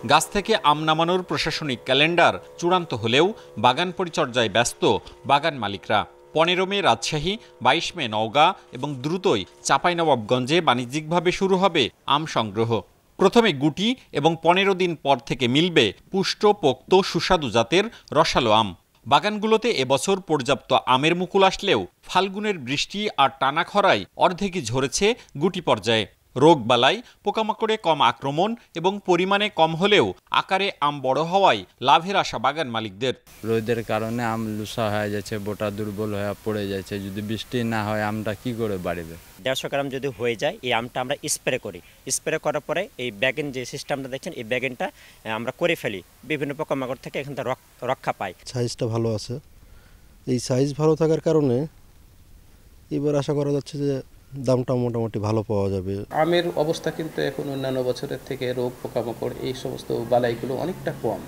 গাছ থেকে আম নামানোর প্রশাসনিক ক্যালেন্ডার চূড়ান্ত হলেও বাগান পরিচর্যায় ব্যস্ত বাগান মালিকরা। 15 মে রাজশাহী, 22 মে নওগাঁ এবং দ্রুতই চাঁপাইনবাবগঞ্জে বাণিজ্যিকভাবে শুরু হবে আম সংগ্রহ। প্রথমে গুটি এবং 15 দিন পর থেকে মিলবে পুষ্ট, পোক্ত, সুস্বাদু জাতের রসালো আম। বাগানগুলোতে এবছর পর্যাপ্ত আমের মুকুল আসলেও ফাল্গুনের বৃষ্টি আর টানা খরায় অর্ধেকই ঝরেছে গুটি পর্যায়ে। রোগবালাই, পোকামাকড়ে কম আক্রমণ এবং পরিমাণে কম হলেও আকারে আম বড় হওয়ায় লাভের আশা বাগান মালিকদের। রোদের কারণে আম লুসা হয়ে যাচ্ছে, বোটা দুর্বল হয়ে পড়ে যাচ্ছে। যদি বৃষ্টি না হয় আমটা কি করে বাড়বে? 150 গ্রাম যদি হয়ে যায়, এই আমটা আমরা স্প্রে করি। স্প্রে করার পরে এই ব্যাগেন যে সিস্টেমটা দেখছেন, এই ব্যাগেনটা আমরা করে ফেলি। বিভিন্ন পোকামাকড় থেকে এখান থেকে রক্ষা পাই। সাইজটা ভালো আছে। এই সাইজ ভালো থাকার কারণে এবার আশা করা যাচ্ছে যে দামটা মোটামুটি ভালো পাওয়া যাবে। আমের অবস্থা কিন্তু এখন অন্যান্য বছরের থেকে রোগ পোকামাকড় এই সমস্ত বালাইগুলো অনেকটা কম,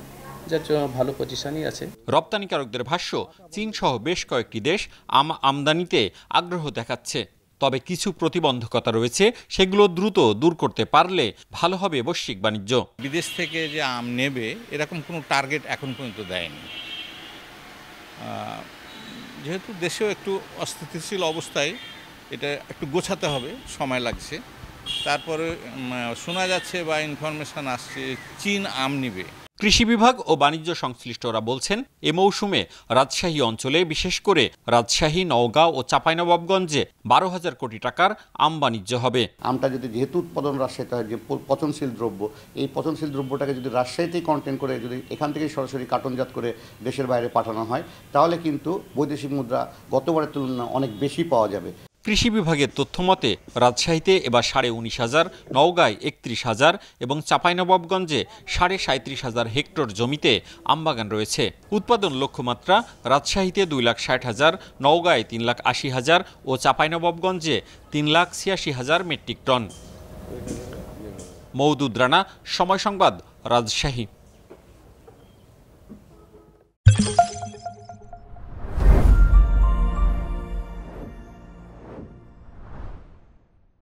যার জন্য ভালো পজিশনই আছে। রপ্তানিকারকদের ভাষ্য, চীন সহ বেশ কয়েকটি দেশ আম আমদানিতে আগ্রহ দেখাচ্ছে। তবে কিছু প্রতিবন্ধকতা রয়েছে, সেগুলো দ্রুত দূর করতে পারলে ভালো হবে বৈশ্বিক বাণিজ্য। বিদেশ থেকে যে আম নেবে এরকম কোনো টার্গেট এখন পর্যন্ত দেয়নি। যেহেতু দেশেও একটু অস্থিতিশীল অবস্থায়, এটা একটু গোছাতে হবে, সময় লাগছে। তারপরে শোনা যাচ্ছে বা ইনফরমেশন আসছে চীন আম নিবে। কৃষি বিভাগ ও বাণিজ্য সংশ্লিষ্টরা বলছেন, এ মৌসুমে রাজশাহী অঞ্চলে, বিশেষ করে রাজশাহী, নওগাঁ ও চাঁপাইনবাবগঞ্জে 12,000 কোটি টাকার আম বাণিজ্য হবে। আমটা যেহেতু উৎপাদন রাজশাহীতে হয়, যে পচনশীল দ্রব্য, এই পচনশীল দ্রব্যটাকে যদি রাজশাহীতেই কন্টেন করে, যদি এখান থেকে সরাসরি কার্টনজাত করে দেশের বাইরে পাঠানো হয়, তাহলে কিন্তু বৈদেশিক মুদ্রা গতবারের তুলনায় অনেক বেশি পাওয়া যাবে। কৃষি বিভাগের তথ্যমতে রাজশাহীতে এবার 19,500, নওগাঁয় 31,000 এবং চাঁপাইনবাবগঞ্জে 37,500 হেক্টর জমিতে আমবাগান রয়েছে। উৎপাদন লক্ষ্যমাত্রা রাজশাহীতে 2,60,000, নওগাঁয় 3,80,000 ও চাঁপাইনবাবগঞ্জে 3,86,000 মেট্রিক টন। মওদুদ রানা, সময় সংবাদ, রাজশাহী।